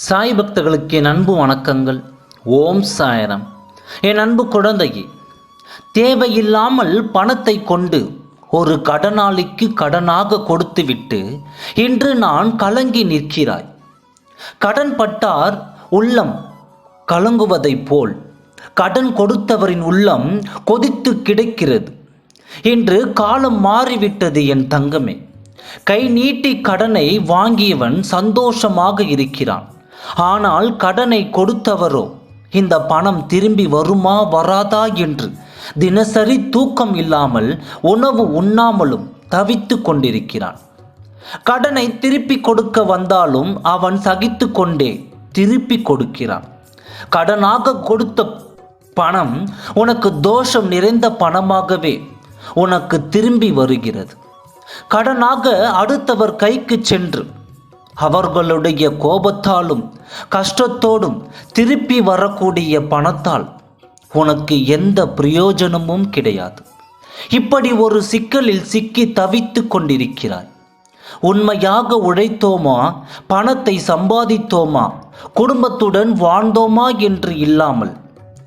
சாய் பக்தர்களுக்கு என் அன்பு வணக்கங்கள். ஓம் சாய்ராம். என் அன்பு குழந்தையே, தேவையில்லாமல் பணத்தை கொண்டு ஒரு கடனாளிக்கு கடனாக கொடுத்துவிட்டு இன்று நான் கலங்கி நிற்கிறாய். கடன் பட்டார் உள்ளம் கலங்குவதைப் போல் கடன் கொடுத்தவரின் உள்ளம் கொதித்து கிடக்கிறது. இன்று காலம் மாறிவிட்டது என் தங்கமே. கை நீட்டி கடனை வாங்கியவன் சந்தோஷமாக இருக்கிறான். ஆனால் கடனை கொடுத்தவரோ இந்த பணம் திரும்பி வருமா வராதா என்று தினசரி தூக்கம் இல்லாமல் உணவு உண்ணாமலும் தவித்து கொண்டிருக்கிறான். கடனை திருப்பி கொடுக்க வந்தாலும் அவன் சகித்து கொண்டே திருப்பி கொடுக்கிறான். கடனாக கொடுத்த பணம் உனக்கு தோஷம் நிறைந்த பணமாகவே உனக்கு திரும்பி வருகிறது. கடனாக அடுத்தவர் கைக்கு சென்று அவர்களுடைய கோபத்தாலும் கஷ்டத்தோடும் திருப்பி வரக்கூடிய பணத்தால் உனக்கு எந்த பிரயோஜனமும் கிடையாது. இப்படி ஒரு சிக்கலில் சிக்கி தவித்து கொண்டிருக்கிறாய். உண்மையாக உழைத்தோமா, பணத்தை சம்பாதித்தோமா, குடும்பத்துடன் வாழ்ந்தோமா என்று இல்லாமல்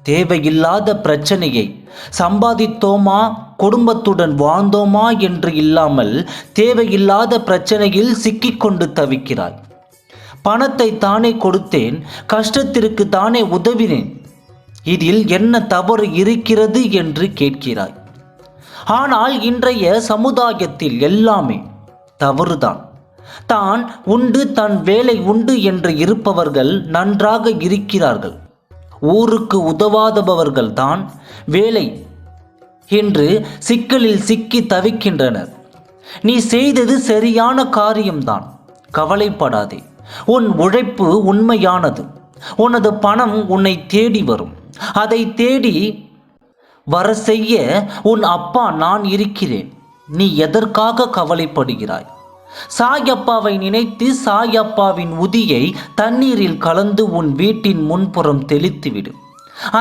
தேவையில்லாத பிரச்சனையை சம்பாதித்தோமா, குடும்பத்துடன் வாழ்ந்தோமா என்று இல்லாமல் தேவையில்லாத பிரச்சனையில் சிக்கிக்கொண்டு தவிக்கிறாய். பணத்தை தானே கொடுத்தேன், கஷ்டத்திற்கு தானே உதவினேன், இதில் என்ன தவறு இருக்கிறது என்று கேட்கிறாய். ஆனால் இன்றைய சமுதாயத்தில் எல்லாமே தவறுதான். தான் உண்டு தன் வேலை உண்டு என்று இருப்பவர்கள் நன்றாக இருக்கிறார்கள். ஊருக்கு உதவாதபவர்கள் தான் வேலை என்று சிக்கலில் சிக்கி தவிக்கின்றனர். நீ செய்தது சரியான காரியம்தான், கவலைப்படாதே. உன் உழைப்பு உண்மையானது. உனது பணம் உன்னை தேடி வரும். அதை தேடி வர செய்ய உன் அப்பா நான் இருக்கிறேன். நீ எதற்காக கவலைப்படுகிறாய்? சாயப்பாவை நினைத்து சாயப்பாவின் உதியை தண்ணீரில் கலந்து உன் வீட்டின் முன்புறம் தெளித்துவிடு.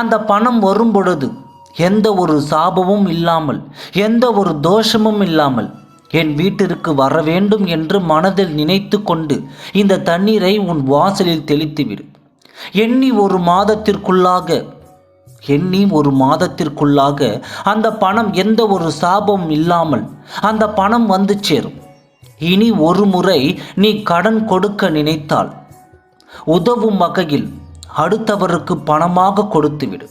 அந்த பணம் வரும் பொழுது எந்த ஒரு சாபமும் இல்லாமல், எந்த ஒரு தோஷமும் இல்லாமல் என் வீட்டிற்கு வர வேண்டும் என்று மனதில் நினைத்து கொண்டு இந்த தண்ணீரை உன் வாசலில் தெளித்துவிடு. எண்ணி ஒரு மாதத்திற்குள்ளாக அந்த பணம் எந்த ஒரு சாபமும் இல்லாமல் அந்த பணம் வந்து சேரும். இனி ஒரு முறை நீ கடன் கொடுக்க நினைத்தால் உதவும் வகையில் அடுத்தவருக்கு பணமாக கொடுத்துவிடு.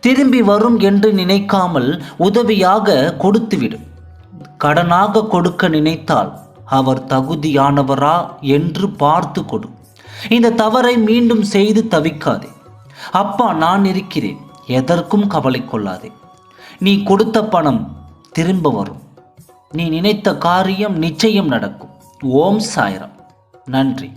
திரும்பி வரும் என்று நினைக்காமல் உதவியாக கொடுத்துவிடு. கடனாக கொடுக்க நினைத்தால் அவர் தகுதியானவரா என்று பார்த்து கொடு. இந்த தவறை மீண்டும் செய்து தவிக்காதே. அப்பா நான் இருக்கிறேன், எதற்கும் கவலை கொள்ளாதே. நீ கொடுத்த பணம் திரும்ப வரும். நீ நினைத்த காரியம் நிச்சயம் நடக்கும். ஓம் சாய்ராம். நன்றி.